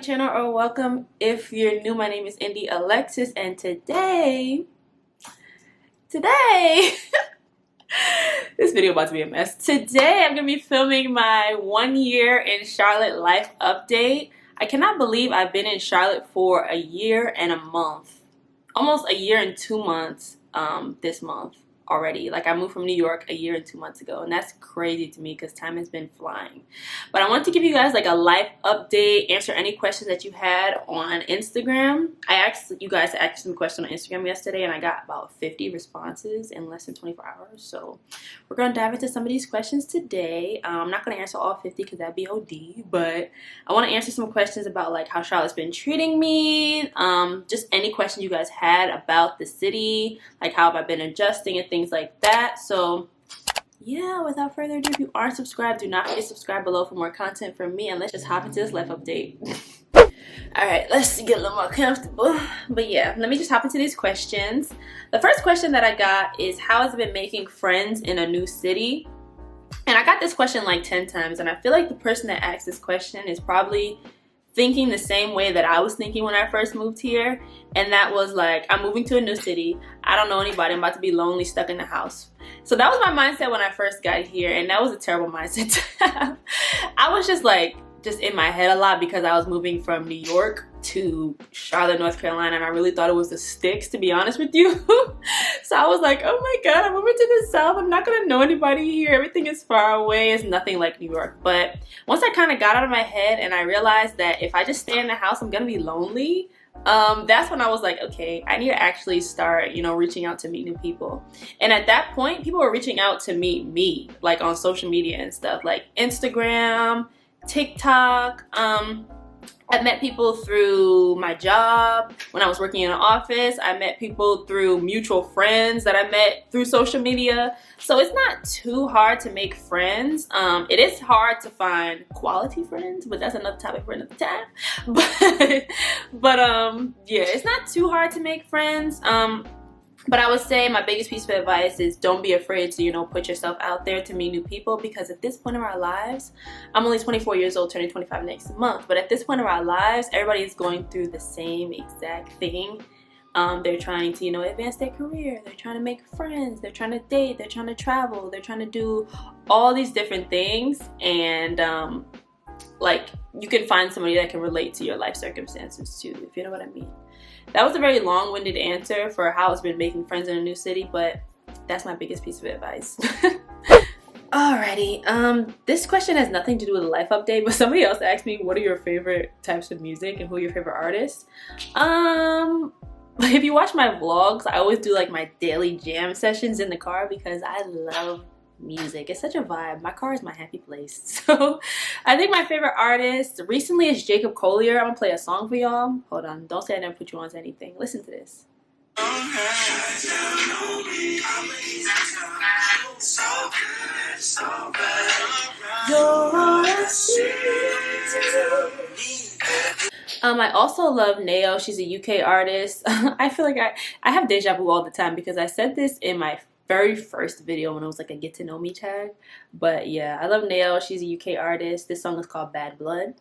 channel, or welcome if you're new. My name is Indy Alexis, and today this video about to be a mess. Today I'm gonna be filming my 1 year in Charlotte life update. I cannot believe I've been in Charlotte for a year and a month, almost a year and 2 months this month already. Like, I moved from New York a year and 2 months ago, and that's crazy to me because time has been flying. But I want to give you guys like a life update, answer any questions that you had on Instagram. I asked you guys to ask some questions on Instagram yesterday, and I got about 50 responses in less than 24 hours. So we're gonna dive into some of these questions today. I'm not gonna answer all 50 because that'd be OD, but I want to answer some questions about like how Charlotte's been treating me, just any questions you guys had about the city, like how have I been adjusting and things like that. So yeah, without further ado, if you aren't subscribed, do not forget to subscribe below for more content from me, and let's just hop into this life update. Alright, let's get a little more comfortable. But yeah, let me just hop into these questions. The first question that I got is, how has it been making friends in a new city? And I got this question like 10 times, and I feel like the person that asked this question is probably thinking the same way that I was thinking when I first moved here. And that was like, I'm moving to a new city, I don't know anybody, I'm about to be lonely, stuck in the house. So that was my mindset when I first got here, and that was a terrible mindset to have. I was just in my head a lot because I was moving from New York to Charlotte, North Carolina, and I really thought it was the sticks, to be honest with you. So I was like, oh my god, I'm moving to the South, I'm not gonna know anybody here, everything is far away, it's nothing like New York. But once I kind of got out of my head and I realized that if I just stay in the house, I'm gonna be lonely, that's when I was like, okay, I need to actually start, reaching out to meet new people. And at that point, people were reaching out to meet me, like on social media and stuff, like Instagram, TikTok. I met people through my job when I was working in an office. I met people through mutual friends that I met through social media. So it's not too hard to make friends. It is hard to find quality friends, but that's another topic for another time. But yeah, it's not too hard to make friends. But I would say my biggest piece of advice is don't be afraid to, put yourself out there to meet new people, because at this point of our lives, I'm only 24 years old, turning 25 next month, but at this point of our lives, everybody is going through the same exact thing. They're trying to, advance their career, they're trying to make friends, they're trying to date, they're trying to travel, they're trying to do all these different things, and like, you can find somebody that can relate to your life circumstances too, if you know what I mean. That was a very long-winded answer for how it's been making friends in a new city, but that's my biggest piece of advice. Alrighty, this question has nothing to do with a life update, but somebody else asked me, what are your favorite types of music and who are your favorite artists? If you watch my vlogs, I always do like my daily jam sessions in the car because I love music. It's such a vibe. My car is my happy place. So I think my favorite artist recently is Jacob Collier. I'm gonna play a song for y'all. Hold on, don't say I didn't put you on to anything. Listen to this. I also love Neo. She's a UK artist. I feel like I have deja vu all the time because I said this in my very first video when it was like a get to know me tag. But yeah, I love Neo. She's a UK artist. This song is called Bad Blood.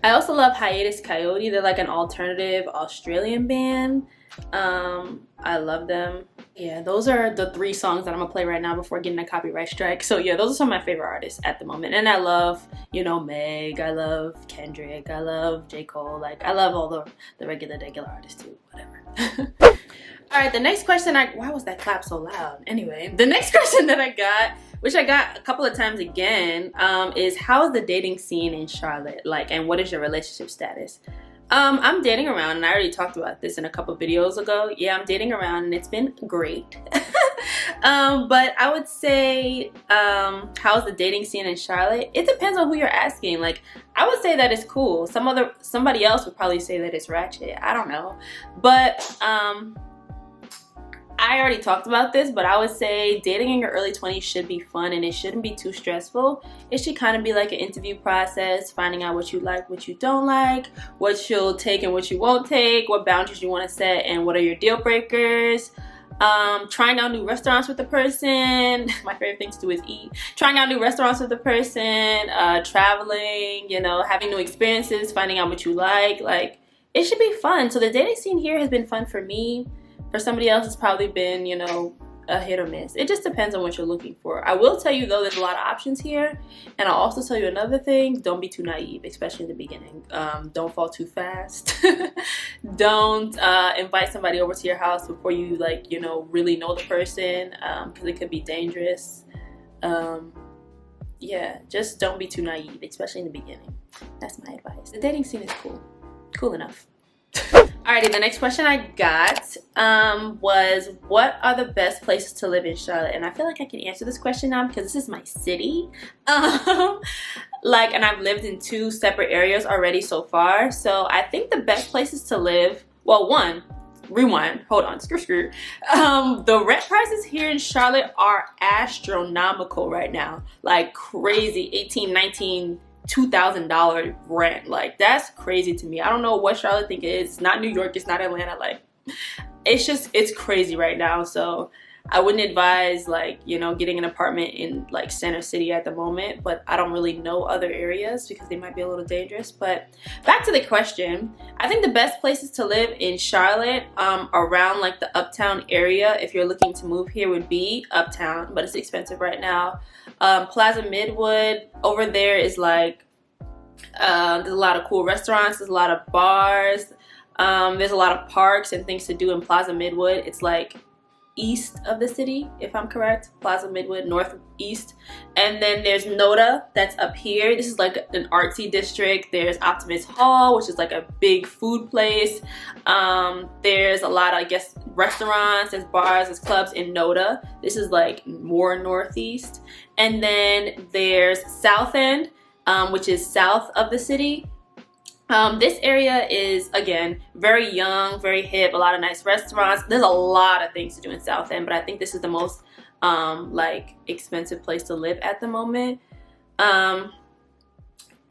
I also love Hiatus Coyote. They're like an alternative Australian band. I love them. Yeah, those are the 3 songs that I'm gonna play right now before getting a copyright strike. So yeah, those are some of my favorite artists at the moment. And I love, Meg, I love Kendrick, I love J. Cole. Like, I love all the regular artists too, whatever. Alright, the next question why was that clap so loud? Anyway, the next question that I got, which I got a couple of times again, is how is the dating scene in Charlotte? Like, and what is your relationship status? I'm dating around, and I already talked about this in a couple videos ago. Yeah, I'm dating around, and it's been great. But I would say, how's the dating scene in Charlotte? It depends on who you're asking. Like, I would say that it's cool. Somebody else would probably say that it's ratchet. I don't know. But I already talked about this, but I would say dating in your early 20s should be fun and it shouldn't be too stressful. It should kind of be like an interview process, finding out what you like, what you don't like, what you'll take and what you won't take, what boundaries you want to set, and what are your deal breakers. Trying out new restaurants with the person. My favorite thing to do is eat. Trying out new restaurants with the person, traveling, you know, having new experiences, finding out what you like. Like, it should be fun. So the dating scene here has been fun for me. For somebody else, it's probably been, you know, a hit or miss. It just depends on what you're looking for. I will tell you though, there's a lot of options here. And I'll also tell you another thing, don't be too naive, especially in the beginning. Don't fall too fast. Don't invite somebody over to your house before you, like, you know, really know the person, because it could be dangerous. Yeah, just don't be too naive, especially in the beginning. That's my advice. The dating scene is cool enough. Alrighty, the next question I got was, what are the best places to live in Charlotte? And I feel like I can answer this question now because this is my city. And I've lived in 2 separate areas already so far. So I think the best places to live, well, one, rewind, hold on, screw. The rent prices here in Charlotte are astronomical right now. Like crazy, 18, 19, $2,000 rent. Like, that's crazy to me. I don't know what Charlotte think it is. It's not New York, it's not Atlanta. Like, it's crazy right now. So I wouldn't advise, like, you know, getting an apartment in like Center City at the moment, but I don't really know other areas because they might be a little dangerous. But back to the question, I think the best places to live in Charlotte, around like the Uptown area, if you're looking to move here, would be Uptown, but it's expensive right now. Plaza Midwood, over there is like, there's a lot of cool restaurants, there's a lot of bars, there's a lot of parks and things to do in Plaza Midwood. It's like east of the city, if I'm correct. Plaza Midwood, northeast. And then there's Noda, that's up here. This is like an artsy district. There's Optimus Hall, which is like a big food place. There's a lot of, I guess, restaurants, there's bars, there's clubs in Noda. This is like more northeast. And then there's South End, which is south of the city. This area is, again, very young, very hip, a lot of nice restaurants. There's a lot of things to do in South End, but I think this is the most like expensive place to live at the moment.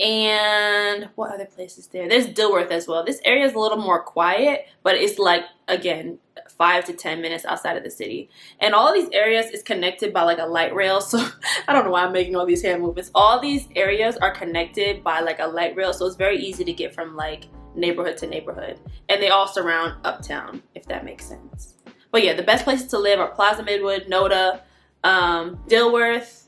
And what other places there? There's Dilworth as well. This area is a little more quiet, but it's like, again, 5 to 10 minutes outside of the city. And all of these areas is connected by like a light rail. So I don't know why I'm making all these hand movements. All these areas are connected by like a light rail. So it's very easy to get from like neighborhood to neighborhood. And they all surround Uptown, if that makes sense. But yeah, the best places to live are Plaza Midwood, Noda, Dilworth,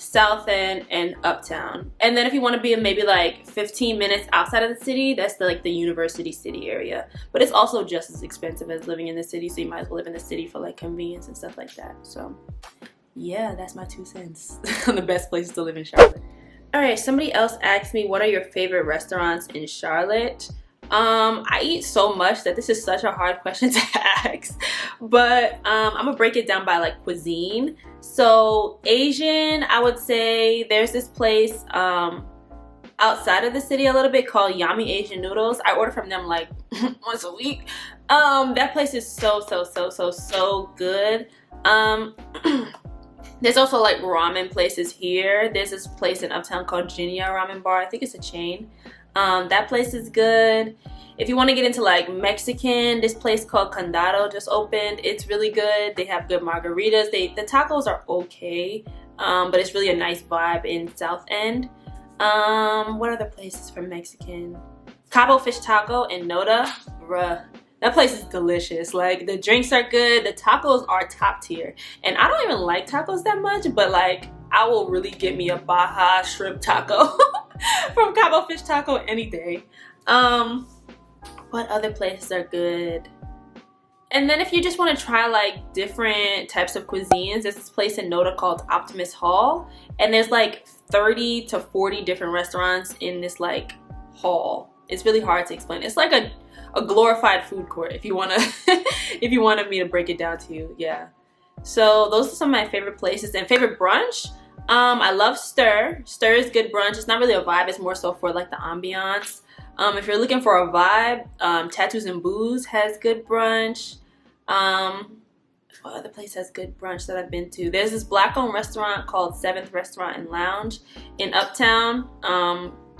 South End, and Uptown. And then if you want to be maybe like 15 minutes outside of the city, that's like the University City area. But it's also just as expensive as living in the city, so you might as well live in the city for like convenience and stuff like that. So yeah, that's my 2 cents on the best places to live in Charlotte. Alright, somebody else asked me, what are your favorite restaurants in Charlotte? I eat so much that this is such a hard question to ask, but I'm gonna break it down by like cuisine. So Asian, I would say there's this place outside of the city a little bit called Yummy Asian Noodles. I order from them like once a week. That place is so good. There's also like ramen places here. There's this place in Uptown called Jinya Ramen Bar. I think it's a chain. That place is good. If you want to get into like Mexican, this place called Condado just opened. It's really good. They have good margaritas. The tacos are okay, but it's really a nice vibe in South End. What other places for Mexican? Cabo Fish Taco in Noda. Bruh, that place is delicious. Like, the drinks are good. The tacos are top tier. And I don't even like tacos that much, but like, I will really get me a Baja shrimp taco from Cabo Fish Taco any day. What other places are good? And then if you just want to try like different types of cuisines, there's this place in Noda called Optimus Hall. And there's like 30 to 40 different restaurants in this like hall. It's really hard to explain. It's like a glorified food court if you want to if you wanted me to break it down to you. Yeah. So those are some of my favorite places. And favorite brunch, I love Stir. Stir is good brunch. It's not really a vibe, it's more so for like the ambiance. If you're looking for a vibe, Tattoos and Booze has good brunch. What other place has good brunch that I've been to? There's this black-owned restaurant called Seventh Restaurant and Lounge in Uptown.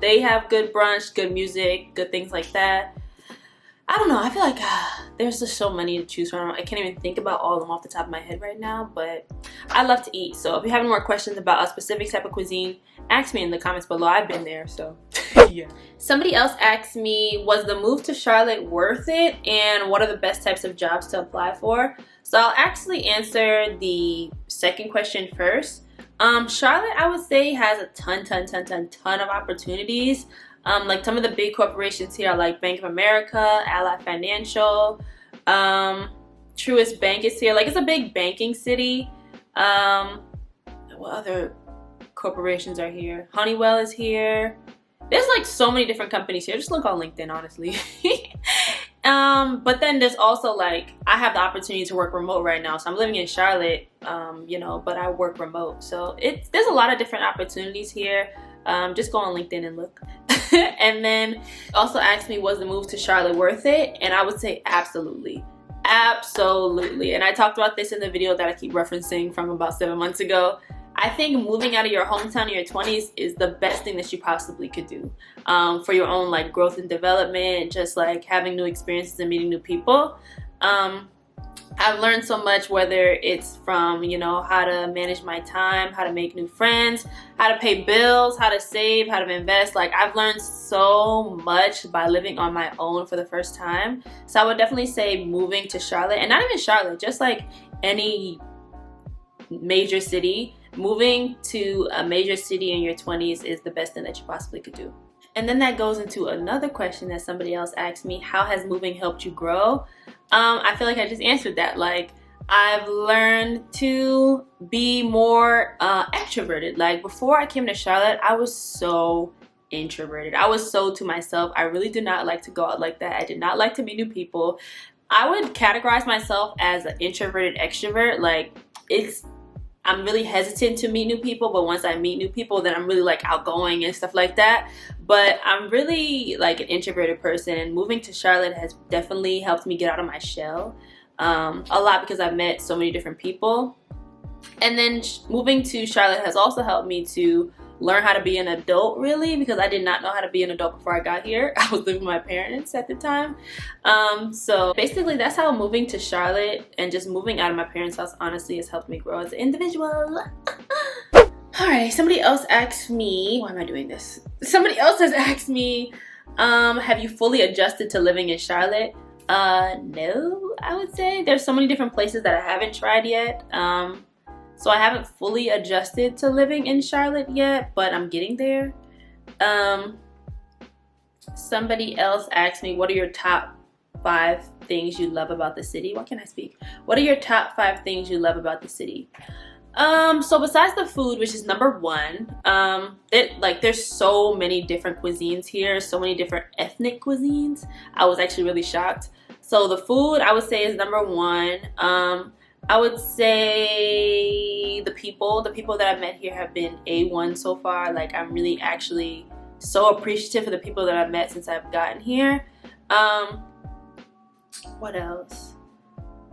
They have good brunch, good music, good things like that. I don't know. I feel like there's just so many to choose from. I can't even think about all of them off the top of my head right now, but I love to eat. So if you have any more questions about a specific type of cuisine, ask me in the comments below. I've been there, so yeah. Somebody else asked me, was the move to Charlotte worth it? And what are the best types of jobs to apply for? So I'll actually answer the second question first. Charlotte, I would say, has a ton of opportunities. Like some of the big corporations here are like Bank of America, Ally Financial, Truist Bank is here. Like, it's a big banking city. What other corporations are here? Honeywell is here. There's like so many different companies here. Just look on LinkedIn, honestly. But then there's also like, I have the opportunity to work remote right now. So I'm living in Charlotte, you know, but I work remote. So there's a lot of different opportunities here. Just go on LinkedIn and look. And then also asked me, was the move to Charlotte worth it? And I would say absolutely. Absolutely. And I talked about this in the video that I keep referencing from about 7 months ago. I think moving out of your hometown in your 20s is the best thing that you possibly could do for your own like growth and development, just like having new experiences and meeting new people. I've learned so much, whether it's from, you know, how to manage my time, how to make new friends, how to pay bills, how to save, how to invest. Like, I've learned so much by living on my own for the first time. So I would definitely say moving to Charlotte, and not even Charlotte, just like any major city, moving to a major city in your 20s is the best thing that you possibly could do. And then that goes into another question that somebody else asked me: how has moving helped you grow? I feel like I just answered that. Like, I've learned to be more extroverted. Like, before I came to Charlotte, I was so introverted. I was so to myself. I really did not like to go out like that. I did not like to meet new people. I would categorize myself as an introverted extrovert. Like, I'm really hesitant to meet new people, but once I meet new people, then I'm really like outgoing and stuff like that. But I'm really like an introverted person, and moving to Charlotte has definitely helped me get out of my shell a lot, because I've met so many different people. And then moving to Charlotte has also helped me to learn how to be an adult, really, because I did not know how to be an adult before I got here. I was living with my parents at the time. So basically that's how moving to Charlotte and just moving out of my parents' house honestly has helped me grow as an individual. Alright, somebody else asked me, why am I doing this? Somebody else has asked me, have you fully adjusted to living in Charlotte? No, I would say. There's so many different places that I haven't tried yet. So I haven't fully adjusted to living in Charlotte yet, but I'm getting there. Somebody else asked me, what are your top 5 things you love about the city? Why can't I speak? What are your top 5 things you love about the city? So besides the food, which is number 1, there's so many different cuisines here, so many different ethnic cuisines. I was actually really shocked. So the food, I would say, is number 1. I would say the people that I've met here have been A1 so far. Like, I'm really actually so appreciative for the people that I've met since I've gotten here. What else?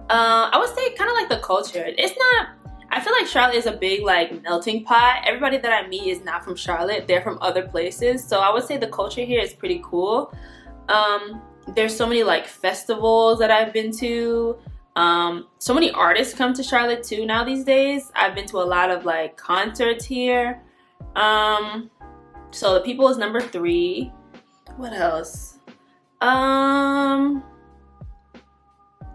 I would say kind of like the culture. I feel like Charlotte is a big like melting pot. Everybody that I meet is not from Charlotte. They're from other places. So I would say the culture here is pretty cool. There's so many like festivals that I've been to. So many artists come to Charlotte too now these days. I've been to a lot of like concerts here. So the people is number 3. What else?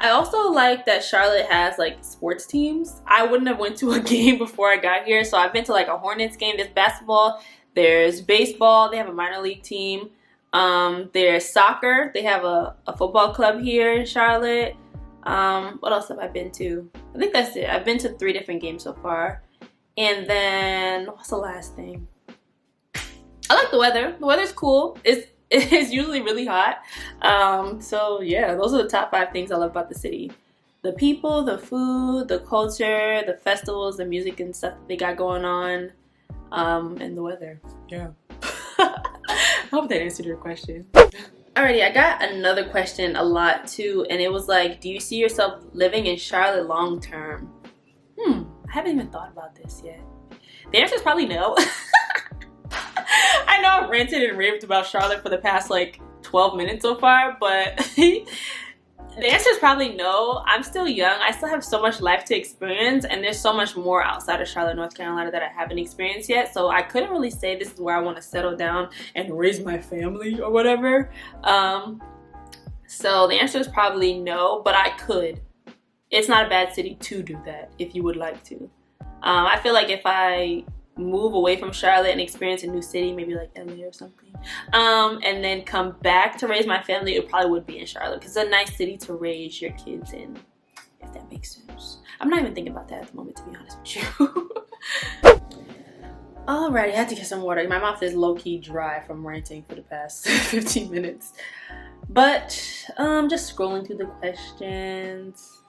I also like that Charlotte has like sports teams. I wouldn't have went to a game before I got here. So I've been to like a Hornets game. There's basketball, there's baseball, they have a minor league team. There's soccer, they have a football club here in Charlotte. What else have I been to? I think that's it. I've been to 3 different games so far. And then, what's the last thing? I like the weather. The weather's cool. It's usually really hot. So yeah, those are the top 5 things I love about the city. The people, the food, the culture, the festivals, the music and stuff that they got going on, and the weather. Yeah. I hope that answered your question. Alrighty, I got another question a lot too, and it was like, do you see yourself living in Charlotte long term? I haven't even thought about this yet. The answer is probably no. I know I've ranted and raved about Charlotte for the past like 12 minutes so far, but the answer is probably no. I'm still young. I still have so much life to experience, and there's so much more outside of Charlotte, North Carolina that I haven't experienced yet. So I couldn't really say this is where I want to settle down and raise my family or whatever. So the answer is probably no, but I could. It's not a bad city to do that if you would like to. I feel like if I move away from Charlotte and experience a new city, maybe like LA or something, and then come back to raise my family, it probably would be in Charlotte because it's a nice city to raise your kids in, if that makes sense. I'm not even thinking about that at the moment, to be honest with you. Alrighty, I had to get some water. My mouth is low-key dry from ranting for the past 15 minutes. But just scrolling through the questions.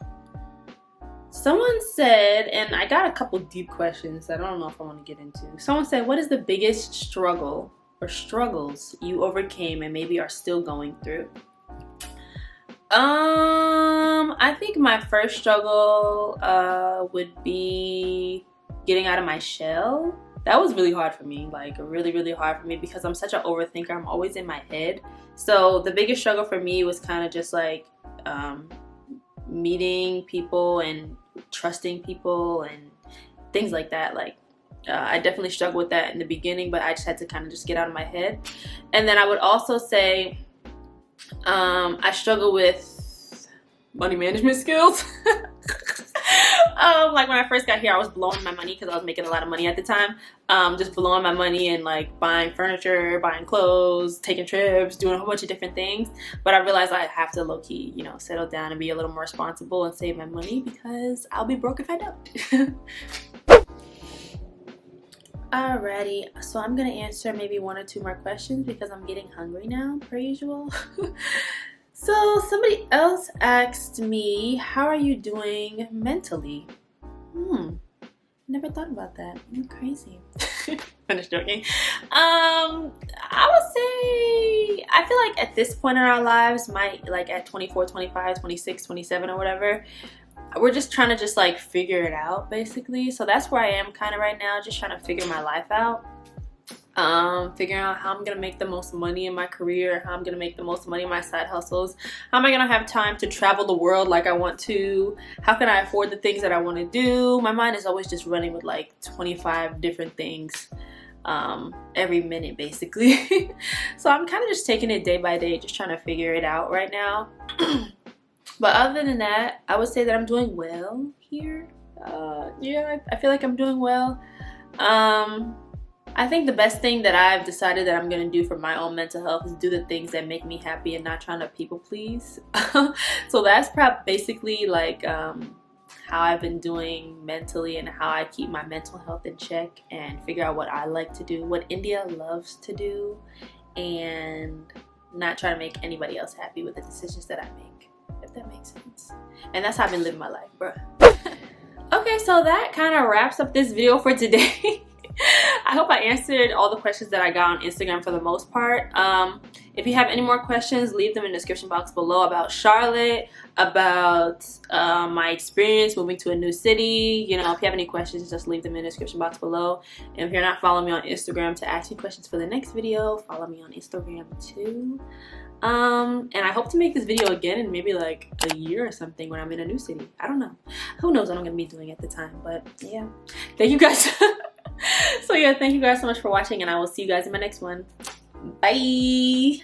Someone said, and I got a couple deep questions that I don't know if I want to get into. Someone said, what is the biggest struggle or struggles you overcame and maybe are still going through? I think my first struggle would be getting out of my shell. That was really hard for me, like really, really hard for me because I'm such an overthinker. I'm always in my head. So the biggest struggle for me was kind of just like meeting people and trusting people and things like that. Like I definitely struggled with that in the beginning, but I just had to kind of just get out of my head. And then I would also say I struggle with money management skills. Like when I first got here, I was blowing my money because I was making a lot of money at the time. Just blowing my money and like buying furniture, buying clothes, taking trips, doing a whole bunch of different things. But I realized I have to low-key, you know, settle down and be a little more responsible and save my money because I'll be broke if I don't. Alrighty, so I'm gonna answer maybe 1 or 2 more questions because I'm getting hungry now, per usual. So somebody else asked me, how are you doing mentally? Never thought about that. I'm crazy. I'm just joking. I would say, I feel like at this point in our lives, like at 24, 25, 26, 27 or whatever, we're just trying to just like figure it out basically. So that's where I am kind of right now, just trying to figure my life out. Figuring out how I'm gonna make the most money in my career, how I'm gonna make the most money in my side hustles, how am I gonna have time to travel the world like I want to, how can I afford the things that I want to do. My mind is always just running with like 25 different things every minute basically. So I'm kind of just taking it day by day, just trying to figure it out right now. But other than that, I would say that I'm doing well here. Yeah, I feel like I'm doing well. I think the best thing that I've decided that I'm going to do for my own mental health is do the things that make me happy and not trying to people please. So that's basically like how I've been doing mentally and how I keep my mental health in check and figure out what I like to do, what India loves to do, and not try to make anybody else happy with the decisions that I make, if that makes sense. And that's how I've been living my life, bruh. Okay, so that kind of wraps up this video for today. I hope I answered all the questions that I got on Instagram for the most part. If you have any more questions, leave them in the description box below about Charlotte, about my experience moving to a new city. You know, if you have any questions, just leave them in the description box below. And if you're not following me on Instagram to ask me questions for the next video, follow me on Instagram too. And I hope to make this video again in maybe like a year or something when I'm in a new city. I don't know. Who knows what I'm gonna be doing at the time, but yeah. Thank you guys. So yeah, thank you guys so much for watching, and I will see you guys in my next one. Bye.